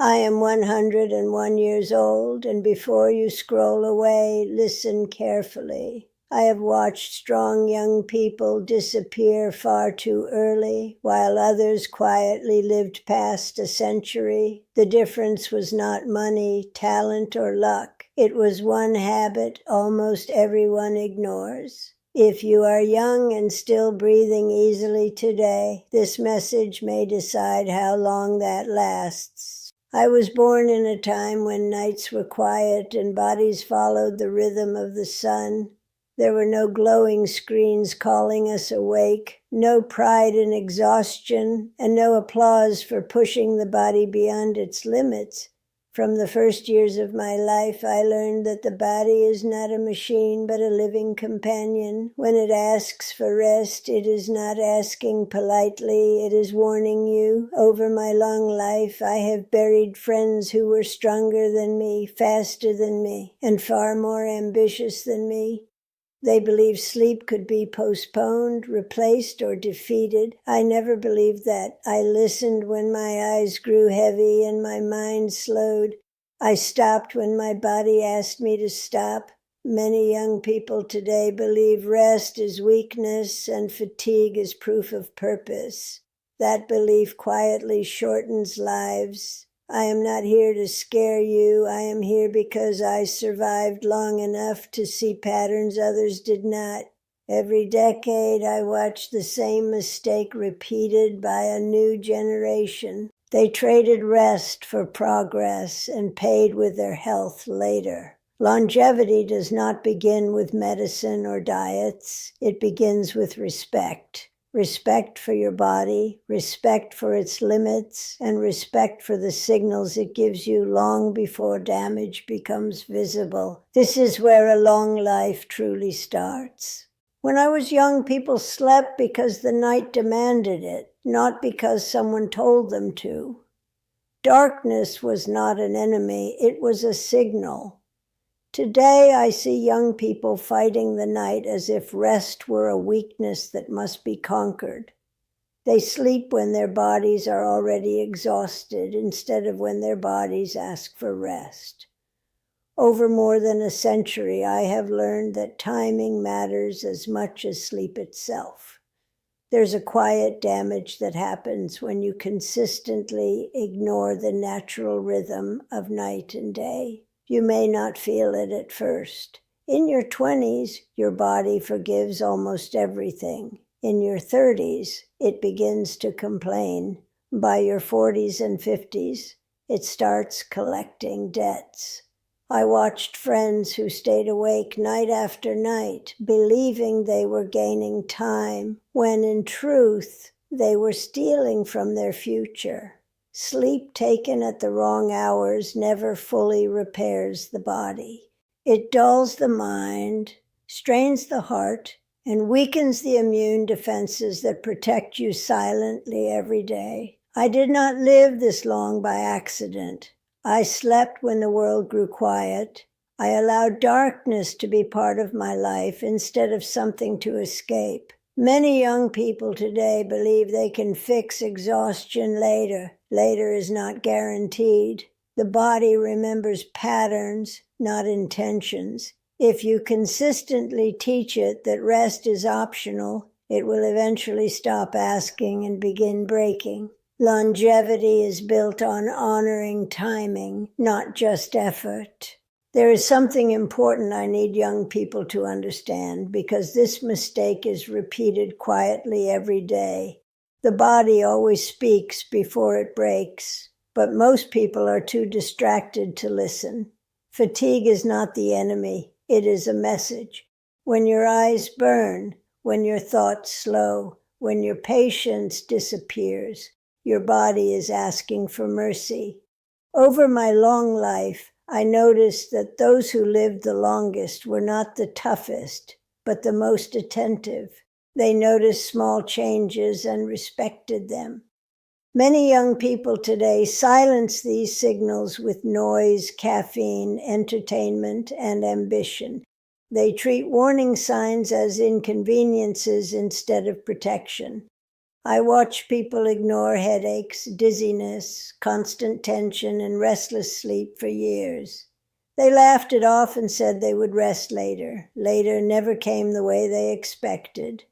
I am 101 years old, and before you scroll away, listen carefully. I have watched strong young people disappear far too early, while others quietly lived past a century. The difference was not money, talent, or luck. It was one habit almost everyone ignores. If you are young and still breathing easily today, this message may decide how long that lasts. I was born in a time when nights were quiet and bodies followed the rhythm of the sun. There were no glowing screens calling us awake, no pride in exhaustion, and no applause for pushing the body beyond its limits. From the first years of my life, I learned that the body is not a machine, but a living companion. When it asks for rest, it is not asking politely, it is warning you. Over my long life, I have buried friends who were stronger than me, faster than me, and far more ambitious than me. They believed sleep could be postponed, replaced, or defeated. I never believed that. I listened when my eyes grew heavy and my mind slowed. I stopped when my body asked me to stop. Many young people today believe rest is weakness and fatigue is proof of purpose. That belief quietly shortens lives. I am not here to scare you. I am here because I survived long enough to see patterns others did not. Every decade, I watched the same mistake repeated by a new generation. They traded rest for progress and paid with their health later. Longevity does not begin with medicine or diets. It begins with respect. Respect for your body, respect for its limits, and respect for the signals it gives you long before damage becomes visible. This is where a long life truly starts. When I was young, people slept because the night demanded it, not because someone told them to. Darkness was not an enemy, it was a signal. Today, I see young people fighting the night as if rest were a weakness that must be conquered. They sleep when their bodies are already exhausted instead of when their bodies ask for rest. Over more than a century, I have learned that timing matters as much as sleep itself. There's a quiet damage that happens when you consistently ignore the natural rhythm of night and day. You may not feel it at first. In your 20s, your body forgives almost everything. In your 30s, it begins to complain. By your 40s and 50s, it starts collecting debts. I watched friends who stayed awake night after night, believing they were gaining time, when in truth, they were stealing from their future. Sleep taken at the wrong hours never fully repairs the body. It dulls the mind, strains the heart, and weakens the immune defenses that protect you silently every day. I did not live this long by accident. I slept when the world grew quiet. I allowed darkness to be part of my life instead of something to escape. Many young people today believe they can fix exhaustion later. Later is not guaranteed. The body remembers patterns, not intentions. If you consistently teach it that rest is optional, it will eventually stop asking and begin breaking. Longevity is built on honoring timing, not just effort. There is something important I need young people to understand, because this mistake is repeated quietly every day. The body always speaks before it breaks, but most people are too distracted to listen. Fatigue is not the enemy, it is a message. When your eyes burn, when your thoughts slow, when your patience disappears, your body is asking for mercy. Over my long life, I noticed that those who lived the longest were not the toughest, but the most attentive. They noticed small changes and respected them. Many young people today silence these signals with noise, caffeine, entertainment, and ambition. They treat warning signs as inconveniences instead of protection. I watch people ignore headaches, dizziness, constant tension, and restless sleep for years. They laughed it off and said they would rest later. Later never came the way they expected.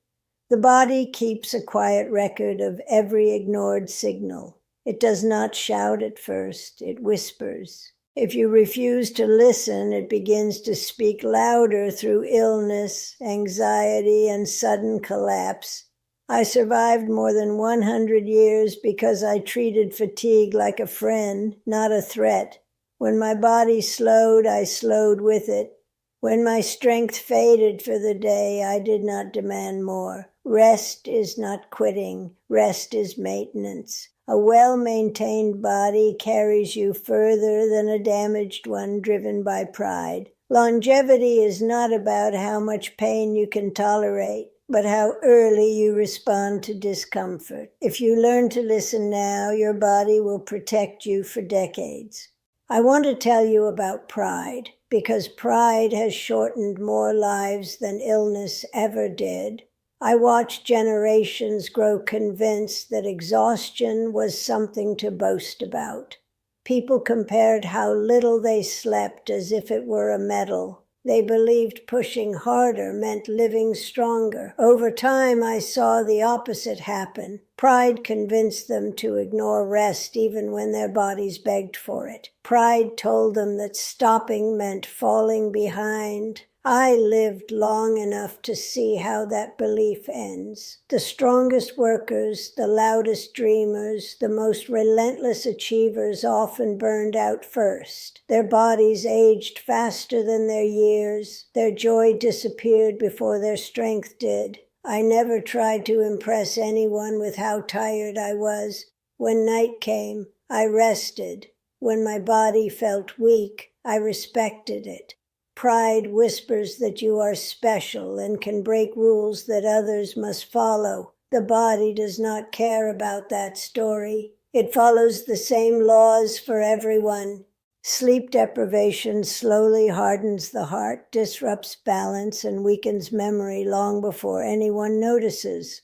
The body keeps a quiet record of every ignored signal. It does not shout at first, it whispers. If you refuse to listen, it begins to speak louder through illness, anxiety, and sudden collapse. I survived more than 100 years because I treated fatigue like a friend, not a threat. When my body slowed, I slowed with it. When my strength faded for the day, I did not demand more. Rest is not quitting. Rest is maintenance. A well-maintained body carries you further than a damaged one driven by pride. Longevity is not about how much pain you can tolerate, but how early you respond to discomfort. If you learn to listen now, your body will protect you for decades. I want to tell you about pride, because pride has shortened more lives than illness ever did. I watched generations grow convinced that exhaustion was something to boast about. People compared how little they slept as if it were a medal. They believed pushing harder meant living stronger. Over time, I saw the opposite happen. Pride convinced them to ignore rest even when their bodies begged for it. Pride told them that stopping meant falling behind. I lived long enough to see how that belief ends. The strongest workers, the loudest dreamers, the most relentless achievers often burned out first. Their bodies aged faster than their years. Their joy disappeared before their strength did. I never tried to impress anyone with how tired I was. When night came, I rested. When my body felt weak, I respected it. Pride whispers that you are special and can break rules that others must follow. The body does not care about that story. It follows the same laws for everyone. Sleep deprivation slowly hardens the heart, disrupts balance, and weakens memory long before anyone notices.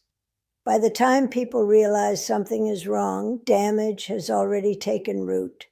By the time people realize something is wrong, damage has already taken root.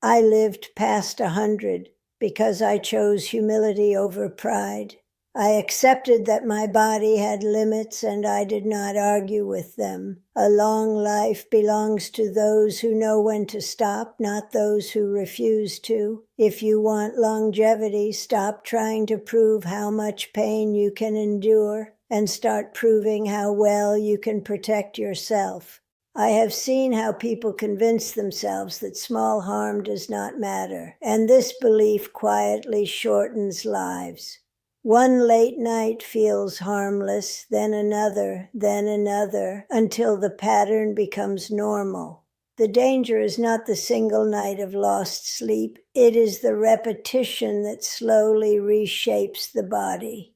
I lived past 100 because I chose humility over pride. I accepted that my body had limits and I did not argue with them. A long life belongs to those who know when to stop, not those who refuse to. If you want longevity, stop trying to prove how much pain you can endure and start proving how well you can protect yourself. I have seen how people convince themselves that small harm does not matter, and this belief quietly shortens lives. One late night feels harmless, then another, until the pattern becomes normal. The danger is not the single night of lost sleep. It is the repetition that slowly reshapes the body.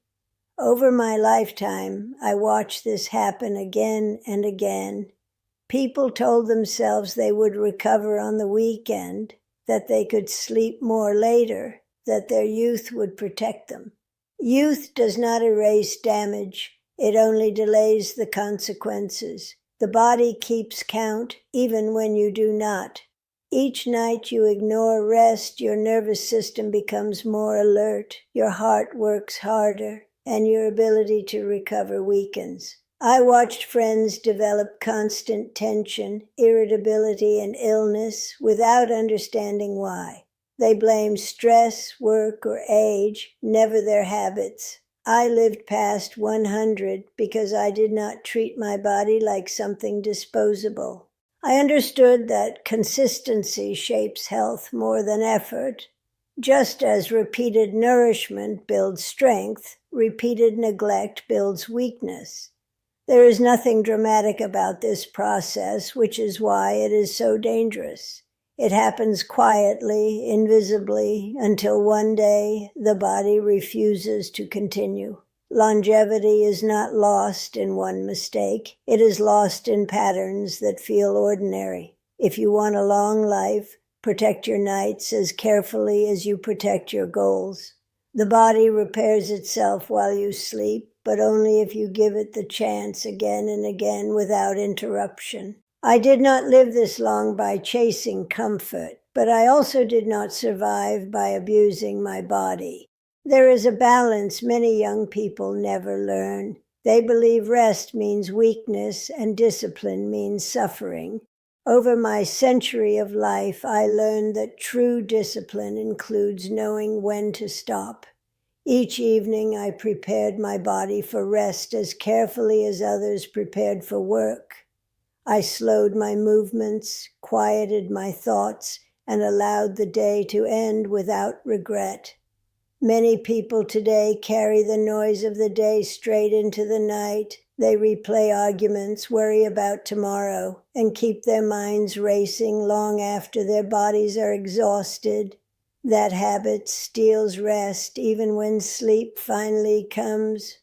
Over my lifetime, I watched this happen again and again. People told themselves they would recover on the weekend, that they could sleep more later, that their youth would protect them. Youth does not erase damage. It only delays the consequences. The body keeps count even when you do not. Each night you ignore rest, your nervous system becomes more alert, your heart works harder, and your ability to recover weakens. I watched friends develop constant tension, irritability, and illness without understanding why. They blamed stress, work, or age, never their habits. I lived past 100 because I did not treat my body like something disposable. I understood that consistency shapes health more than effort. Just as repeated nourishment builds strength, repeated neglect builds weakness. There is nothing dramatic about this process, which is why it is so dangerous. It happens quietly, invisibly, until one day the body refuses to continue. Longevity is not lost in one mistake. It is lost in patterns that feel ordinary. If you want a long life, protect your nights as carefully as you protect your goals. The body repairs itself while you sleep, but only if you give it the chance again and again without interruption. I did not live this long by chasing comfort, but I also did not survive by abusing my body. There is a balance many young people never learn. They believe rest means weakness and discipline means suffering. Over my century of life, I learned that true discipline includes knowing when to stop. Each evening, I prepared my body for rest as carefully as others prepared for work. I slowed my movements, quieted my thoughts, and allowed the day to end without regret. Many people today carry the noise of the day straight into the night. They replay arguments, worry about tomorrow, and keep their minds racing long after their bodies are exhausted. That habit steals rest even when sleep finally comes.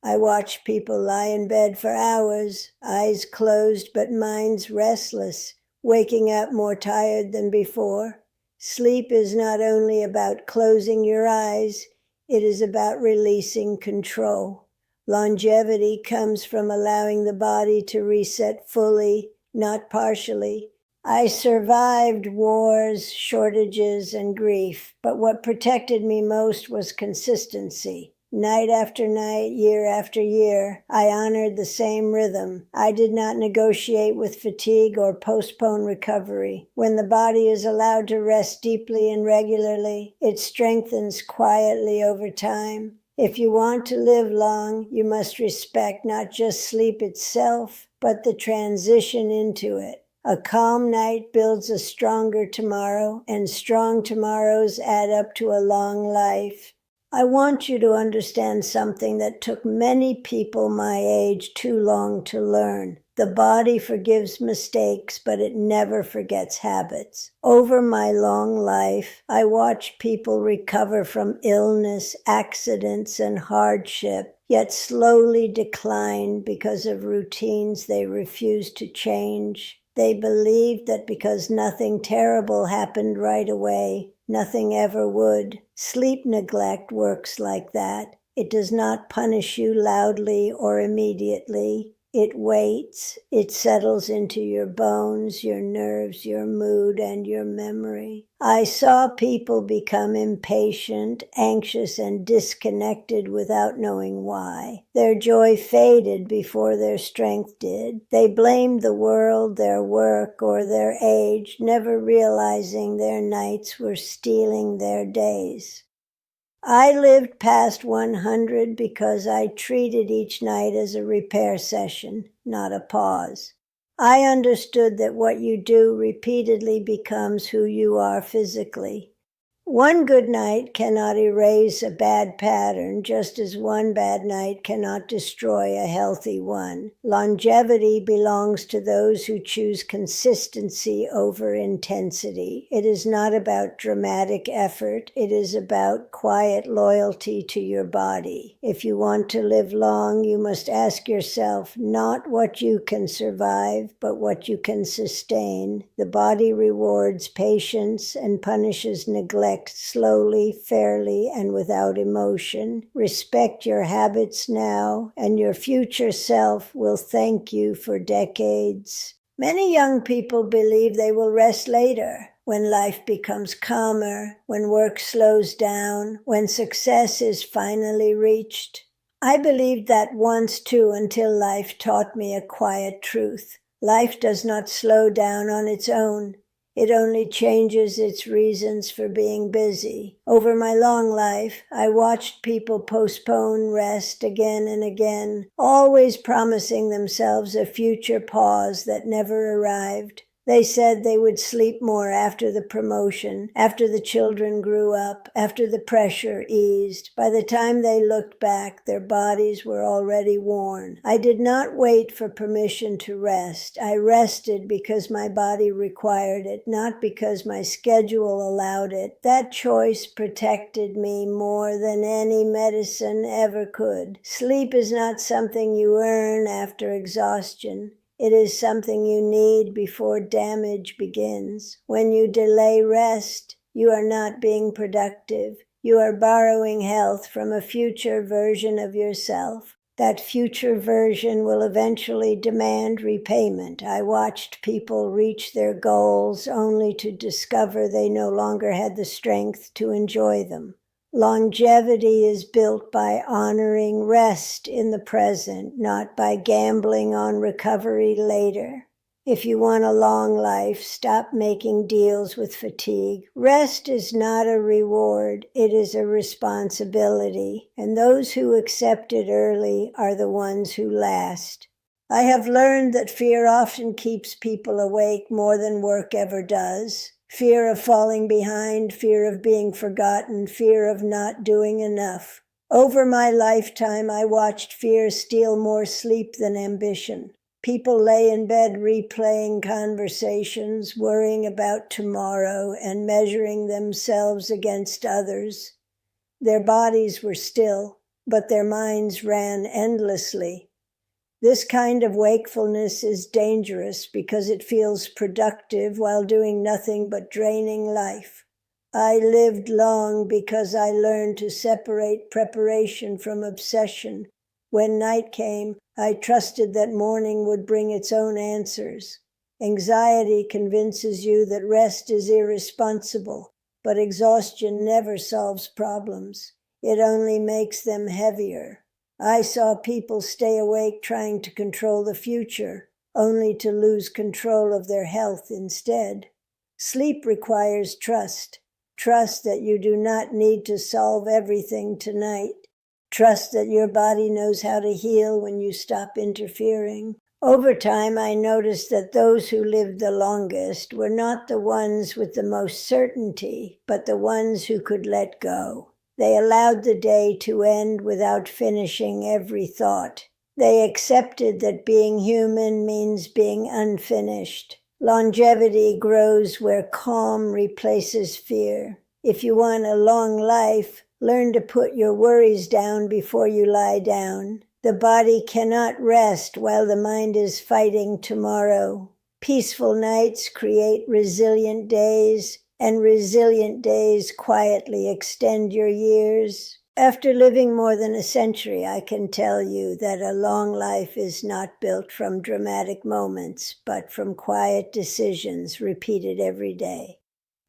I watch people lie in bed for hours, eyes closed but minds restless, waking up more tired than before. Sleep is not only about closing your eyes, it is about releasing control. Longevity comes from allowing the body to reset fully, not partially. I survived wars, shortages, and grief, but what protected me most was consistency. Night after night, year after year, I honored the same rhythm. I did not negotiate with fatigue or postpone recovery. When the body is allowed to rest deeply and regularly, it strengthens quietly over time. If you want to live long, you must respect not just sleep itself, but the transition into it. A calm night builds a stronger tomorrow, and strong tomorrows add up to a long life. I want you to understand something that took many people my age too long to learn. The body forgives mistakes, but it never forgets habits. Over my long life, I watched people recover from illness, accidents, and hardship, yet slowly decline because of routines they refused to change. They believed that because nothing terrible happened right away, nothing ever would. Sleep neglect works like that. It does not punish you loudly or immediately. It waits. It settles into your bones, your nerves, your mood, and your memory. I saw people become impatient, anxious, and disconnected without knowing why. Their joy faded before their strength did. They blamed the world, their work, or their age, never realizing their nights were stealing their days. I lived past 100 because I treated each night as a repair session, not a pause. I understood that what you do repeatedly becomes who you are physically. One good night cannot erase a bad pattern, just as one bad night cannot destroy a healthy one. Longevity belongs to those who choose consistency over intensity. It is not about dramatic effort. It is about quiet loyalty to your body. If you want to live long, you must ask yourself not what you can survive, but what you can sustain. The body rewards patience and punishes neglect slowly, fairly, and without emotion. Respect your habits now, and your future self will thank you for decades. Many young people believe they will rest later, when life becomes calmer, when work slows down, when success is finally reached. I believed that once too, until life taught me a quiet truth. Life does not slow down on its own. It only changes its reasons for being busy. Over my long life, I watched people postpone rest again and again, always promising themselves a future pause that never arrived. They said they would sleep more after the promotion, after the children grew up, after the pressure eased. By the time they looked back, their bodies were already worn. I did not wait for permission to rest. I rested because my body required it, not because my schedule allowed it. That choice protected me more than any medicine ever could. Sleep is not something you earn after exhaustion. It is something you need before damage begins. When you delay rest, you are not being productive. You are borrowing health from a future version of yourself. That future version will eventually demand repayment. I watched people reach their goals only to discover they no longer had the strength to enjoy them. Longevity is built by honoring rest in the present, not by gambling on recovery later. If you want a long life, stop making deals with fatigue. Rest is not a reward, it is a responsibility, and those who accept it early are the ones who last. I have learned that fear often keeps people awake more than work ever does. Fear of falling behind, fear of being forgotten, fear of not doing enough. Over my lifetime, I watched fear steal more sleep than ambition. People lay in bed replaying conversations, worrying about tomorrow, and measuring themselves against others. Their bodies were still, but their minds ran endlessly. This kind of wakefulness is dangerous because it feels productive while doing nothing but draining life. I lived long because I learned to separate preparation from obsession. When night came, I trusted that morning would bring its own answers. Anxiety convinces you that rest is irresponsible, but exhaustion never solves problems. It only makes them heavier. I saw people stay awake trying to control the future, only to lose control of their health instead. Sleep requires trust. Trust that you do not need to solve everything tonight. Trust that your body knows how to heal when you stop interfering. Over time, I noticed that those who lived the longest were not the ones with the most certainty, but the ones who could let go. They allowed the day to end without finishing every thought. They accepted that being human means being unfinished. Longevity grows where calm replaces fear. If you want a long life, learn to put your worries down before you lie down. The body cannot rest while the mind is fighting tomorrow. Peaceful nights create resilient days, and resilient days quietly extend your years. After living more than a century, I can tell you that a long life is not built from dramatic moments, but from quiet decisions repeated every day.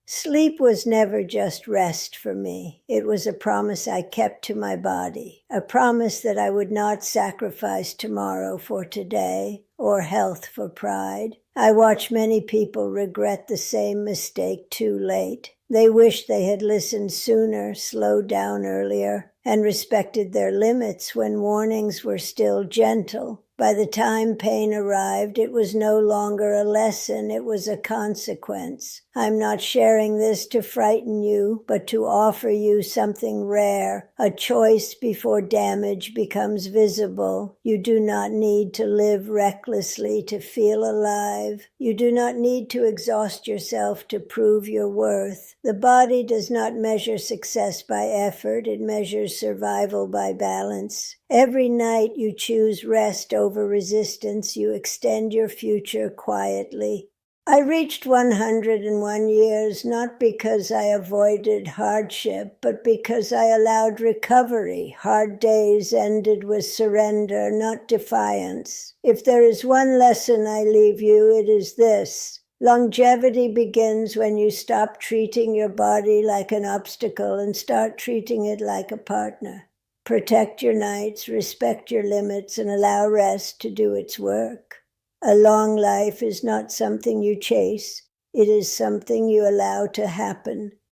Sleep was never just rest for me. It was a promise I kept to my body, a promise that I would not sacrifice tomorrow for today or health for pride. I watch many people regret the same mistake too late. They wish they had listened sooner, slowed down earlier, and respected their limits when warnings were still gentle. By the time pain arrived, it was no longer a lesson, it was a consequence. I'm not sharing this to frighten you, but to offer you something rare, a choice before damage becomes visible. You do not need to live recklessly to feel alive. You do not need to exhaust yourself to prove your worth. The body does not measure success by effort, it measures survival by balance. Every night you choose rest over resistance, you extend your future quietly. I reached 101 years not because I avoided hardship, but because I allowed recovery. Hard days ended with surrender, not defiance. If there is one lesson I leave you, it is this. Longevity begins when you stop treating your body like an obstacle and start treating it like a partner. Protect your nights, respect your limits, and allow rest to do its work. A long life is not something you chase. It is something you allow to happen.